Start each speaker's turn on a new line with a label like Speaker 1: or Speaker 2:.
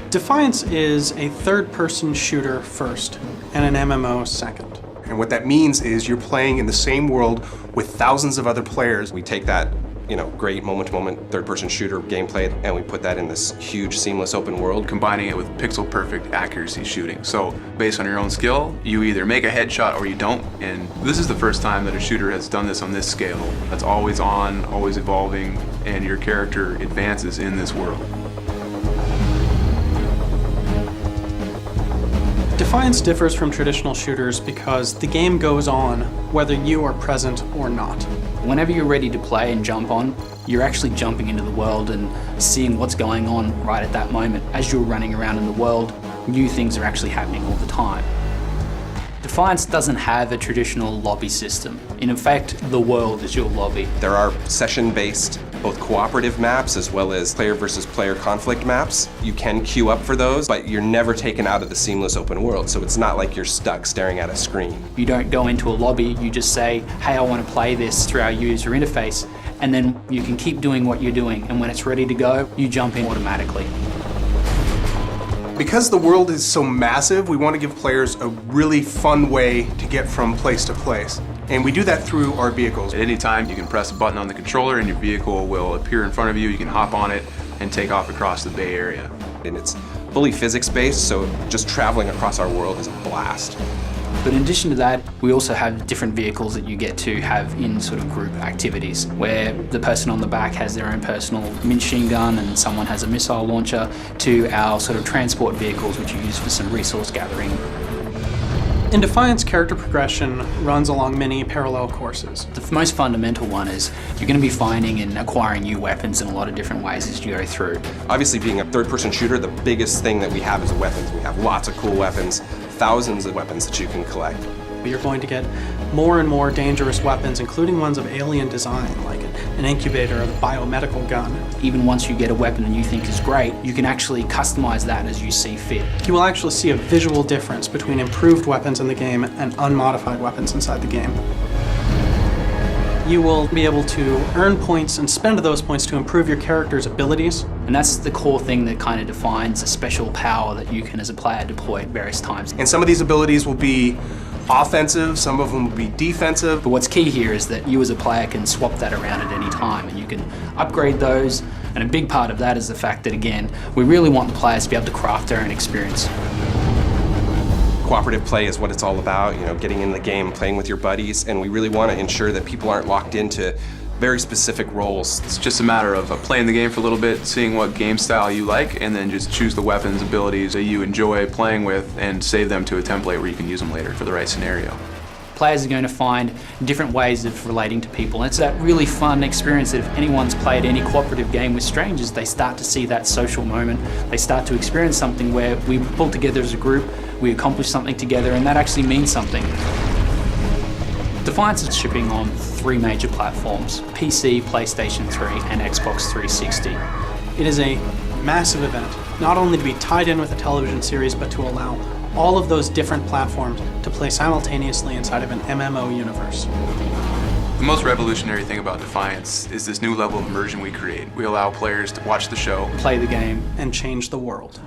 Speaker 1: Defiance is a third-person shooter first, and an MMO second.
Speaker 2: And what that means is you're playing in the same world with thousands of other players.
Speaker 3: We take that, great moment-to-moment third-person shooter gameplay, and we put that in this huge, seamless open world.
Speaker 4: Combining it with pixel-perfect accuracy shooting. So, based on your own skill, you either make a headshot or you don't. And this is the first time that a shooter has done this on this scale. That's always on, always evolving, and your character advances in this world.
Speaker 1: Defiance differs from traditional shooters because the game goes on whether you are present or not.
Speaker 5: Whenever you're ready to play and jump on, you're actually jumping into the world and seeing what's going on right at that moment. As you're running around in the world, new things are actually happening all the time. Defiance doesn't have a traditional lobby system. In effect, the world is your lobby.
Speaker 3: There are session-based, both cooperative maps as well as player versus player conflict maps. You can queue up for those, but you're never taken out of the seamless open world, so it's not like you're stuck staring at a screen.
Speaker 5: You don't go into a lobby, you just say, hey, I want to play this through our user interface, and then you can keep doing what you're doing, and when it's ready to go, you jump in automatically.
Speaker 2: Because the world is so massive, we want to give players a really fun way to get from place to place. And we do that through our vehicles.
Speaker 4: At any time, you can press a button on the controller and your vehicle will appear in front of you. You can hop on it and take off across the Bay Area.
Speaker 3: And it's fully physics-based, so just traveling across our world is a blast.
Speaker 5: But in addition to that, we also have different vehicles that you get to have in sort of group activities, where the person on the back has their own personal machine gun and someone has a missile launcher, to our sort of transport vehicles, which you use for some resource gathering.
Speaker 1: In Defiance, character progression runs along many parallel courses.
Speaker 5: The most fundamental one is you're going to be finding and acquiring new weapons in a lot of different ways as you go through.
Speaker 3: Obviously, being a third-person shooter, the biggest thing that we have is weapons. We have lots of cool weapons, thousands of weapons that you can collect.
Speaker 1: You're going to get more and more dangerous weapons, including ones of alien design, like an incubator or a biomedical gun.
Speaker 5: Even once you get a weapon that you think is great, you can actually customize that as you see fit.
Speaker 1: You will actually see a visual difference between improved weapons in the game and unmodified weapons inside the game. You will be able to earn points and spend those points to improve your character's abilities.
Speaker 5: And that's the core thing that kind of defines a special power that you can, as a player, deploy at various times.
Speaker 2: And some of these abilities will be offensive, some of them will be defensive.
Speaker 5: But what's key here is that you as a player can swap that around at any time and you can upgrade those. And a big part of that is the fact that, again, we really want the players to be able to craft their own experience.
Speaker 3: Cooperative play is what it's all about, getting in the game, playing with your buddies, and we really want to ensure that people aren't locked into very specific roles.
Speaker 4: It's just a matter of playing the game for a little bit, seeing what game style you like, and then just choose the weapons, abilities that you enjoy playing with and save them to a template where you can use them later for the right scenario.
Speaker 5: Players are going to find different ways of relating to people. And it's that really fun experience that if anyone's played any cooperative game with strangers, they start to see that social moment. They start to experience something where we pull together as a group, we accomplish something together, and that actually means something. Defiance is shipping on 3 major platforms: PC, PlayStation 3, and Xbox 360.
Speaker 1: It is a massive event, not only to be tied in with a television series, but to allow all of those different platforms to play simultaneously inside of an MMO universe.
Speaker 4: The most revolutionary thing about Defiance is this new level of immersion we create. We allow players to watch the show,
Speaker 5: Play the game,
Speaker 1: and change the world.